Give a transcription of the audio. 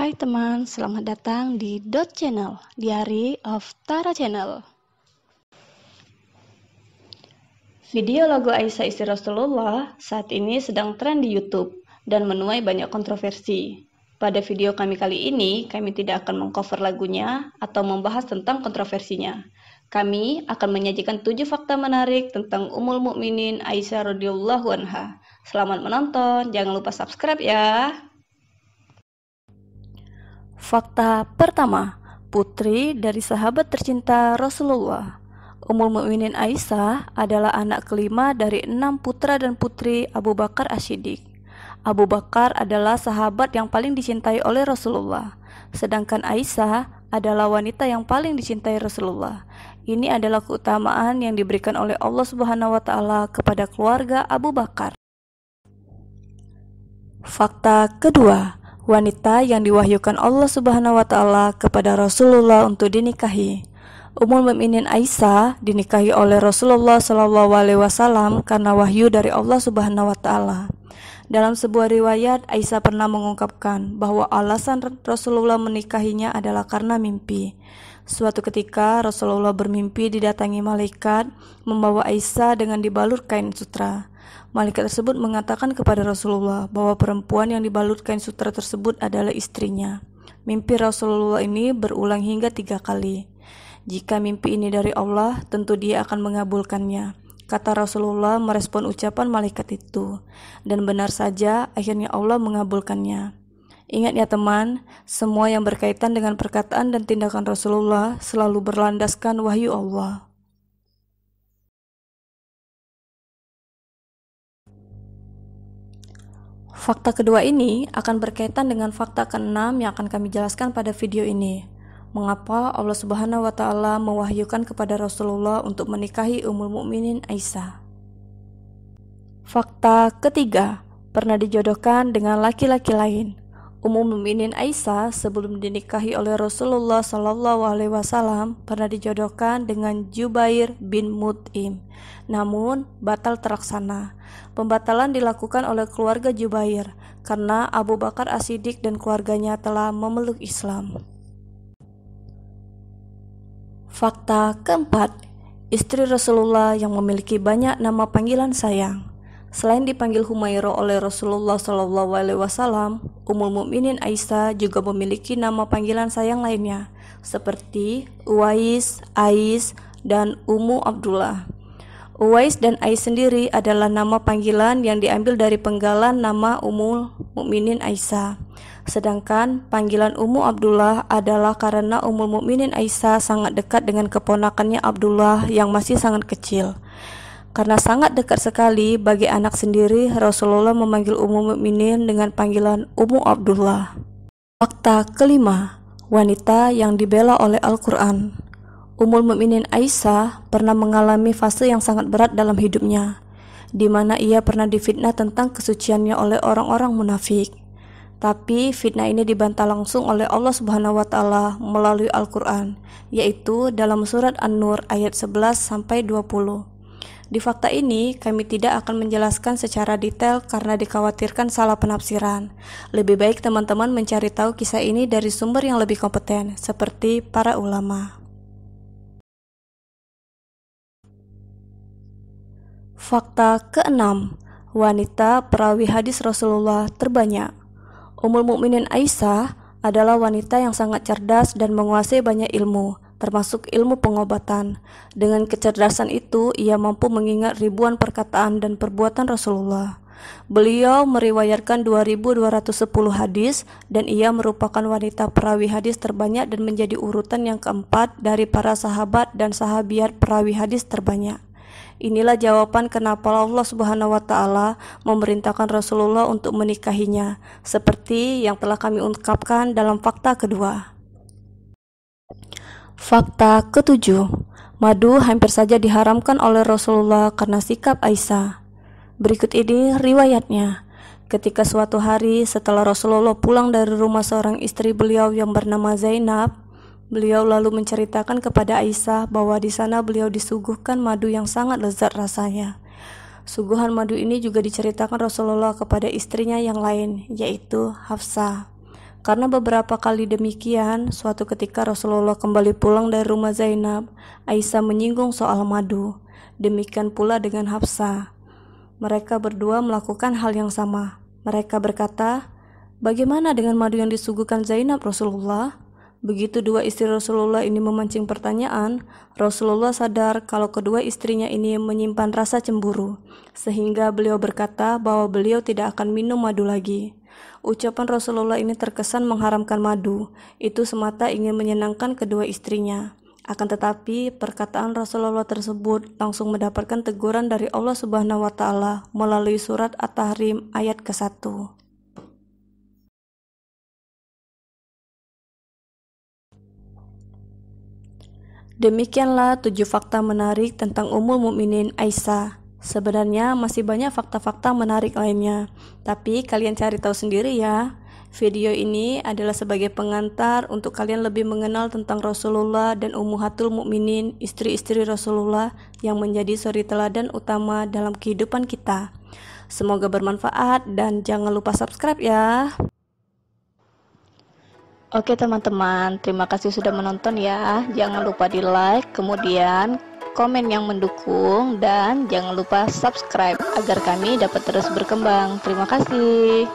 Hai teman, selamat datang di Dot Channel, Diary of Tara Channel. Video lagu Aisyah istri Rasulullah saat ini sedang tren di YouTube dan menuai banyak kontroversi. Pada video kami kali ini, kami tidak akan mengcover lagunya atau membahas tentang kontroversinya. Kami akan menyajikan 7 fakta menarik tentang Ummul Mukminin Aisyah radhiyallahu anha. Selamat menonton, jangan lupa subscribe ya. Fakta pertama, putri dari sahabat tercinta Rasulullah. Ummul Mukminin Aisyah adalah anak kelima dari 6 putra dan putri Abu Bakar As-Siddiq. Abu Bakar adalah sahabat yang paling dicintai oleh Rasulullah, sedangkan Aisyah adalah wanita yang paling dicintai Rasulullah. Ini adalah keutamaan yang diberikan oleh Allah Subhanahu wa taala kepada keluarga Abu Bakar. Fakta kedua, wanita yang diwahyukan Allah Subhanahu wa taala kepada Rasulullah untuk dinikahi. Ummul Mukminin Aisyah dinikahi oleh Rasulullah Shallallahu alaihi wasallam karena wahyu dari Allah Subhanahu wa taala. Dalam sebuah riwayat, Aisyah pernah mengungkapkan bahwa alasan Rasulullah menikahinya adalah karena mimpi. Suatu ketika Rasulullah bermimpi didatangi malaikat membawa Aisyah dengan dibalut kain sutra. Malaikat tersebut mengatakan kepada Rasulullah bahwa perempuan yang dibalut kain sutra tersebut adalah istrinya. Mimpi Rasulullah ini berulang hingga 3 kali. Jika mimpi ini dari Allah, tentu Dia akan mengabulkannya, kata Rasulullah merespon ucapan malaikat itu. Dan benar saja, akhirnya Allah mengabulkannya. Ingat ya teman, semua yang berkaitan dengan perkataan dan tindakan Rasulullah selalu berlandaskan wahyu Allah. Fakta kedua ini akan berkaitan dengan fakta ke-6 yang akan kami jelaskan pada video ini. Mengapa Allah Subhanahu wa taala mewahyukan kepada Rasulullah untuk menikahi Ummul Mukminin Aisyah. Fakta ketiga, pernah dijodohkan dengan laki-laki lain. Ummul Mukminin Aisyah sebelum dinikahi oleh Rasulullah Shallallahu alaihi wasallam pernah dijodohkan dengan Jubair bin Mut'im. Namun batal terlaksana. Pembatalan dilakukan oleh keluarga Jubair karena Abu Bakar As-Siddiq dan keluarganya telah memeluk Islam. Fakta keempat, istri Rasulullah yang memiliki banyak nama panggilan sayang. Selain dipanggil Humairah oleh Rasulullah SAW, Ummul Mukminin Aisyah juga memiliki nama panggilan sayang lainnya, seperti Uwais, Ais, dan Ummu Abdullah. Uwais dan Ais sendiri adalah nama panggilan yang diambil dari penggalan nama Ummul Mukminin Aisyah. Sedangkan panggilan Ummu Abdullah adalah karena Ummul Mukminin Aisyah sangat dekat dengan keponakannya Abdullah yang masih sangat kecil. Karena sangat dekat sekali bagi anak sendiri, Rasulullah memanggil Ummul Mukminin dengan panggilan Ummu Abdullah. Fakta kelima, wanita yang dibela oleh Al-Quran. Ummul Mukminin Aisyah pernah mengalami fase yang sangat berat dalam hidupnya, di mana ia pernah difitnah tentang kesuciannya oleh orang-orang munafik. Tapi fitnah ini dibantah langsung oleh Allah Subhanahu wa taala melalui Al-Quran, yaitu dalam surat An-Nur ayat 11-20. Di fakta ini, kami tidak akan menjelaskan secara detail karena dikhawatirkan salah penafsiran. Lebih baik teman-teman mencari tahu kisah ini dari sumber yang lebih kompeten, seperti para ulama. Fakta ke-6, wanita perawi hadis Rasulullah terbanyak. Ummul Mukminin Aisyah adalah wanita yang sangat cerdas dan menguasai banyak ilmu, termasuk ilmu pengobatan. Dengan kecerdasan itu, ia mampu mengingat ribuan perkataan dan perbuatan Rasulullah. Beliau meriwayatkan 2.210 hadis dan ia merupakan wanita perawi hadis terbanyak dan menjadi urutan yang keempat dari para sahabat dan sahabiat perawi hadis terbanyak. Inilah jawaban kenapa Allah Subhanahu wa taala memerintahkan Rasulullah untuk menikahinya, seperti yang telah kami ungkapkan dalam fakta kedua. Fakta ketujuh, madu hampir saja diharamkan oleh Rasulullah karena sikap Aisyah. Berikut ini riwayatnya. Ketika suatu hari setelah Rasulullah pulang dari rumah seorang istri beliau yang bernama Zainab, beliau lalu menceritakan kepada Aisyah bahwa di sana beliau disuguhkan madu yang sangat lezat rasanya. Suguhan madu ini juga diceritakan Rasulullah kepada istrinya yang lain, yaitu Hafsah. Karena beberapa kali demikian, suatu ketika Rasulullah kembali pulang dari rumah Zainab, Aisyah menyinggung soal madu. Demikian pula dengan Hafsah. Mereka berdua melakukan hal yang sama. Mereka berkata, "Bagaimana dengan madu yang disuguhkan Zainab, Rasulullah?" Begitu dua istri Rasulullah ini memancing pertanyaan, Rasulullah sadar kalau kedua istrinya ini menyimpan rasa cemburu, sehingga beliau berkata bahwa beliau tidak akan minum madu lagi. Ucapan Rasulullah ini terkesan mengharamkan madu, itu semata ingin menyenangkan kedua istrinya. Akan tetapi, perkataan Rasulullah tersebut langsung mendapatkan teguran dari Allah Subhanahu wa Ta'ala melalui surat At-Tahrim ayat ke-1. Demikianlah 7 fakta menarik tentang Ummul Mukminin Aisyah. Sebenarnya masih banyak fakta-fakta menarik lainnya, tapi kalian cari tahu sendiri ya. Video ini adalah sebagai pengantar untuk kalian lebih mengenal tentang Rasulullah dan Ummahatul Mukminin, istri-istri Rasulullah yang menjadi suri teladan utama dalam kehidupan kita. Semoga bermanfaat dan jangan lupa subscribe ya. Oke teman-teman, terima kasih sudah menonton ya. Jangan lupa di like, kemudian komen yang mendukung, dan jangan lupa subscribe agar kami dapat terus berkembang. Terima kasih.